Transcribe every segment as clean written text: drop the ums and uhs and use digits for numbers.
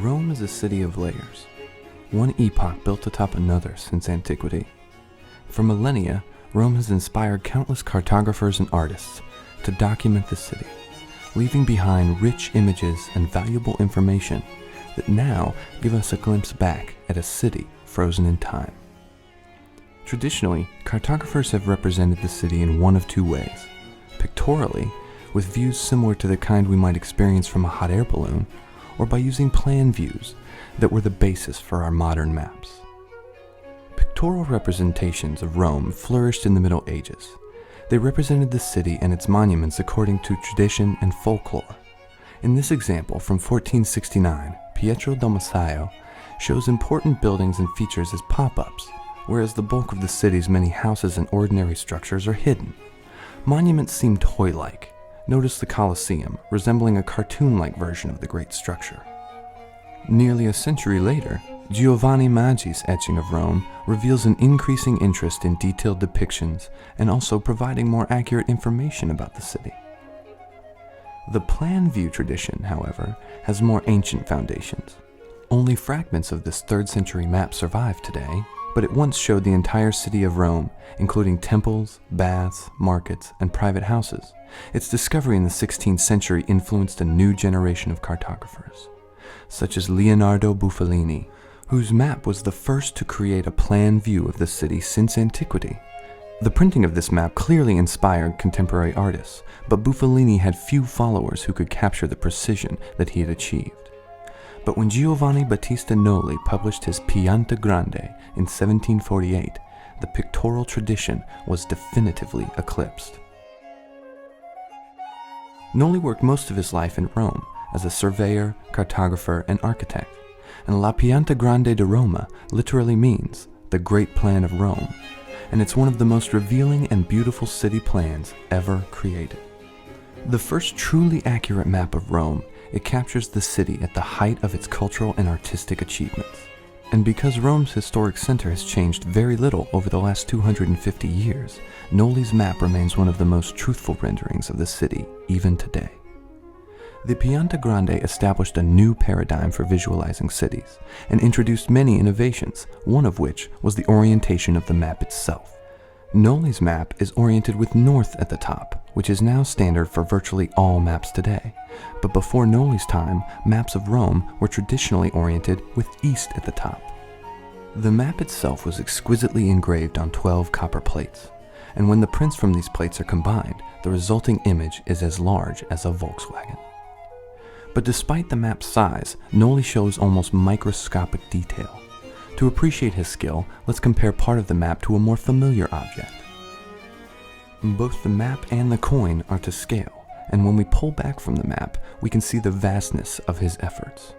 Rome is a city of layers, one epoch built atop another since antiquity. For millennia, Rome has inspired countless cartographers and artists to document the city, leaving behind rich images and valuable information that now give us a glimpse back at a city frozen in time. Traditionally, cartographers have represented the city in one of two ways: pictorially, with views similar to the kind we might experience from a hot air balloon, or by using plan views that were the basis for our modern maps. Pictorial representations of Rome flourished in the Middle Ages. They represented the city and its monuments according to tradition and folklore. In this example from 1469, Pietro del Massaio shows important buildings and features as pop-ups, whereas the bulk of the city's many houses and ordinary structures are hidden. Monuments seem toy-like. Notice the Colosseum, resembling a cartoon-like version of the great structure. Nearly a century later, Giovanni Maggi's etching of Rome reveals an increasing interest in detailed depictions and also providing more accurate information about the city. The plan view tradition, however, has more ancient foundations. Only fragments of this 3rd century map survive today, but it once showed the entire city of Rome, including temples, baths, markets, and private houses. Its discovery in the 16th century influenced a new generation of cartographers, such as Leonardo Buffalini, whose map was the first to create a plan view of the city since antiquity. The printing of this map clearly inspired contemporary artists, but Buffalini had few followers who could capture the precision that he had achieved. But when Giovanni Battista Nolli published his Pianta Grande in 1748, the pictorial tradition was definitively eclipsed. Nolli worked most of his life in Rome as a surveyor, cartographer, and architect, and La Pianta Grande de Roma literally means the Great Plan of Rome, and it's one of the most revealing and beautiful city plans ever created. The first truly accurate map of Rome, it captures the city at the height of its cultural and artistic achievements. And because Rome's historic center has changed very little over the last 250 years, Nolli's map remains one of the most truthful renderings of the city even today. The Pianta Grande established a new paradigm for visualizing cities and introduced many innovations, one of which was the orientation of the map itself. Nolli's map is oriented with north at the top, which is now standard for virtually all maps today. But before Nolli's time, maps of Rome were traditionally oriented with east at the top. The map itself was exquisitely engraved on 12 copper plates, and when the prints from these plates are combined, the resulting image is as large as a Volkswagen. But despite the map's size, Nolli shows almost microscopic detail. To appreciate his skill, let's compare part of the map to a more familiar object. Both the map and the coin are to scale, and when we pull back from the map, we can see the vastness of his efforts.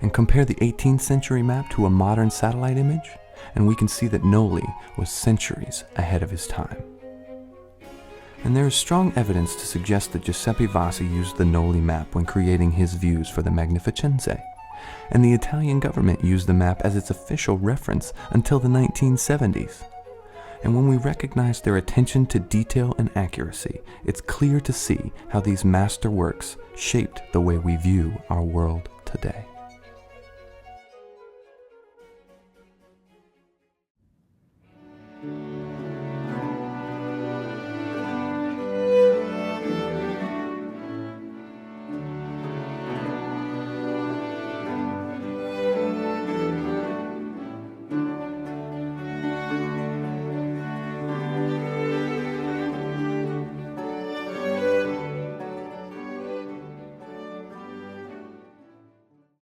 And compare the 18th century map to a modern satellite image, and we can see that Nolli was centuries ahead of his time. And there is strong evidence to suggest that Giuseppe Vasi used the Nolli map when creating his views for the Magnificenze, and the Italian government used the map as its official reference until the 1970s. And when we recognize their attention to detail and accuracy, it's clear to see how these masterworks shaped the way we view our world today.